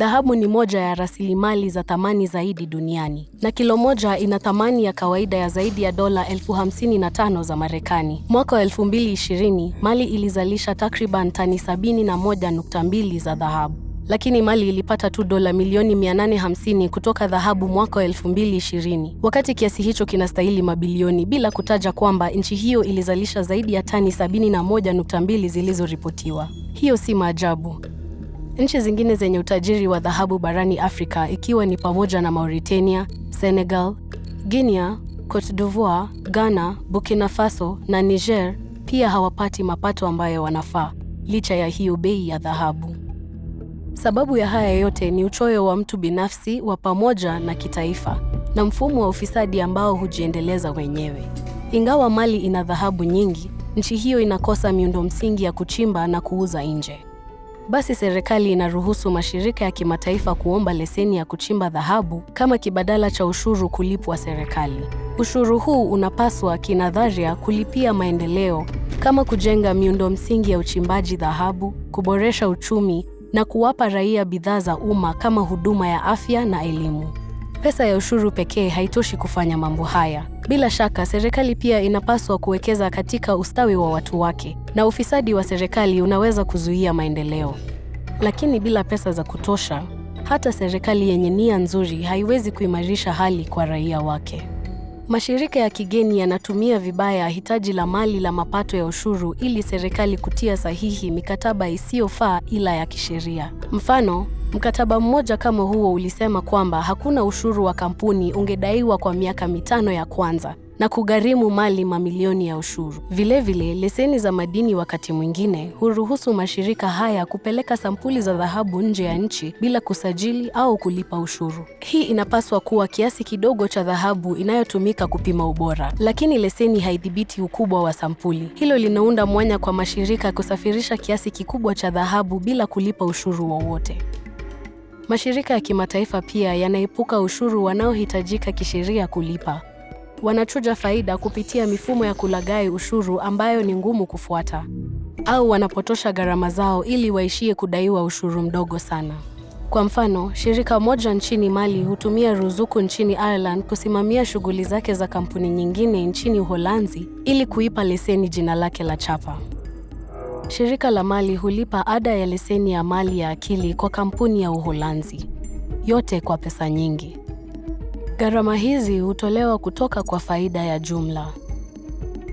Dhahabu ni moja ya rasilimali za thamani zaidi duniani, na kilo moja ina thamani ya kawaida ya zaidi ya dola 55,000 za Marekani. Mwaka wa 2020, Mali ilizalisha takriban tani 71.2 za dhahabu. Lakini Mali ilipata tu dola milioni 850 kutoka dhahabu mwaka wa 2020, wakati kiasi hicho kinastahili mabilioni, bila kutaja kwamba nchi hiyo ilizalisha zaidi ya tani 71.2 zilizoripotiwa. Hiyo si maajabu. Nchi zingine zenye utajiri wa dhahabu barani Afrika, ikiwa ni pamoja na Mauritania, Senegal, Guinea, Cote d'Ivoire, Ghana, Burkina Faso na Niger, pia hawapati mapato ambayo wanafaa, licha ya hiyo bei ya dhahabu. Sababu ya haya yote ni uchoyo wa mtu binafsi, wa pamoja na kitaifa, na mfumo wa ufisadi ambao hujiendeleza wenyewe. Ingawa Mali ina dhahabu nyingi, nchi hiyo inakosa miundo msingi ya kuchimba na kuuza nje. Basi serikali inaruhusu mashirika ya kimataifa kuomba leseni ya kuchimba dhahabu kama kibadala cha ushuru kulipwa serikali. Ushuru huu unapaswa kinadharia kulipia maendeleo kama kujenga miundo msingi ya uchimbaji dhahabu, kuboresha uchumi na kuwapa raia bidhaa za umma kama huduma ya afya na elimu. Pesa ya ushuru pekee haitoshi kufanya mambo haya. Bila shaka, serikali pia inapaswa kuwekeza katika ustawi wa watu wake, na ufisadi wa serikali unaweza kuzuia maendeleo. Lakini bila pesa za kutosha, hata serikali yenye nia nzuri haiwezi kuimarisha hali kwa raia wake. Mashirika ya kigeni yanatumia vibaya hitaji la Mali la mapato ya ushuru ili serikali kutia sahihi mikataba isiyofaa ila ya kisheria. Mfano, mkataba mmoja kama huo ulisema kwamba hakuna ushuru wa kampuni ungedaiwa kwa miaka 5 ya kwanza na kugharimu Mali mamilioni ya ushuru. Vilevile, leseni za madini wakati mwingine huruhusu mashirika haya kupeleka sampuli za dhahabu nje ya nchi bila kusajili au kulipa ushuru. Hii inapaswa kuwa kiasi kidogo cha dhahabu inayotumika kupima ubora, lakini leseni haidhibiti ukubwa wa sampuli. Hilo linaunda mwanya kwa mashirika kusafirisha kiasi kikubwa cha dhahabu bila kulipa ushuru wowote. Mashirika ya kimataifa pia yanaepuka ushuru wanaohitajika kisheria kulipa. Wanachuja faida kupitia mifumo ya kulaghai ushuru ambayo ni ngumu kufuata, au wanapotosha gharama zao ili waishie kudaiwa ushuru mdogo sana. Kwa mfano, shirika moja nchini Mali hutumia ruzuku nchini Ireland kusimamia shughuli zake za kampuni nyingine nchini Uholanzi ili kuipa leseni jina lake la chapa. Shirika la Mali hulipa ada ya leseni ya mali ya akili kwa kampuni ya Uholanzi, yote kwa pesa nyingi. Gharama hizi hutolewa kutoka kwa faida ya jumla,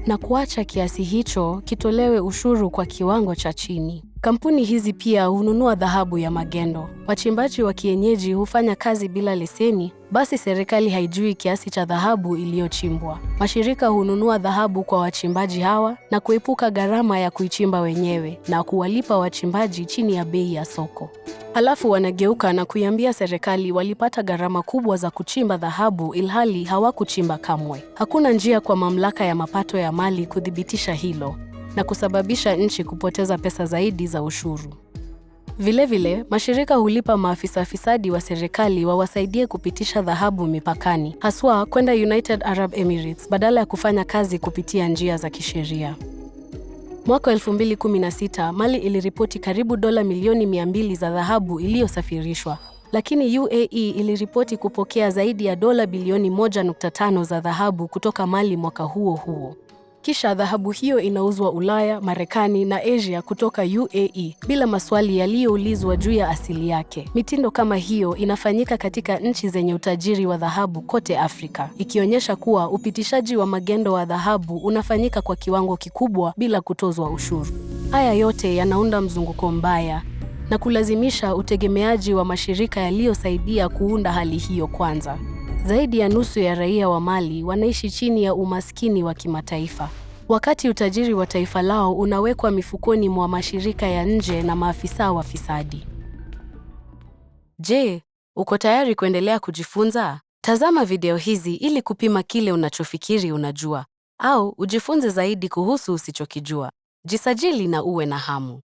na kuacha kiasi hicho kitolewe ushuru kwa kiwango cha chini. Kampuni hizi pia hununua dhahabu ya magendo. Wachimbaji wa kienyeji hufanya kazi bila leseni, basi serikali haijui kiasi cha dhahabu iliyochimbwa. Mashirika hununua dhahabu kwa wachimbaji hawa na kuepuka gharama ya kuichimba wenyewe na kuwalipa wachimbaji chini ya bei ya soko. Halafu wanageuka na kuiambia serikali walipata gharama kubwa za kuchimba dhahabu ilhali hawakuchimba kamwe. Hakuna njia kwa mamlaka ya mapato ya Mali kudhibitisha hilo, na kusababisha nchi kupoteza pesa zaidi za ushuru. Vilevile, mashirika hulipa maafisa fisadi wa serikali wawasaidie kupitisha dhahabu mipakani, haswa kwenda United Arab Emirates badala ya kufanya kazi kupitia njia za kisheria. Mwaka 2016, Mali iliripoti karibu dola milioni 200 za dhahabu iliyosafirishwa, lakini UAE iliripoti kupokea zaidi ya dola bilioni 1.5 za dhahabu kutoka Mali mwaka huo huo. Kisha dhahabu hiyo inauzwa Ulaya, Marekani na Asia kutoka UAE bila maswali yaliyoulizwa juu ya asili yake. Mitindo kama hiyo inafanyika katika nchi zenye utajiri wa dhahabu kote Afrika, ikionyesha kuwa upitishaji wa magendo wa dhahabu unafanyika kwa kiwango kikubwa bila kutozwa ushuru. Haya yote yanaunda mzunguko mbaya na kulazimisha utegemeaji wa mashirika yaliyosaidia kuunda hali hiyo kwanza. Zaidi ya nusu ya raia wa Mali wanaishi chini ya umaskini wa kimataifa, wakati utajiri wa taifa lao unawekwa mifukoni mwa mashirika ya nje na maafisa wafisadi. Je, uko tayari kuendelea kujifunza? Tazama video hizi ili kupima kile unachofikiri unajua, au ujifunze zaidi kuhusu usichokijua. Jisajili na uwe na hamu.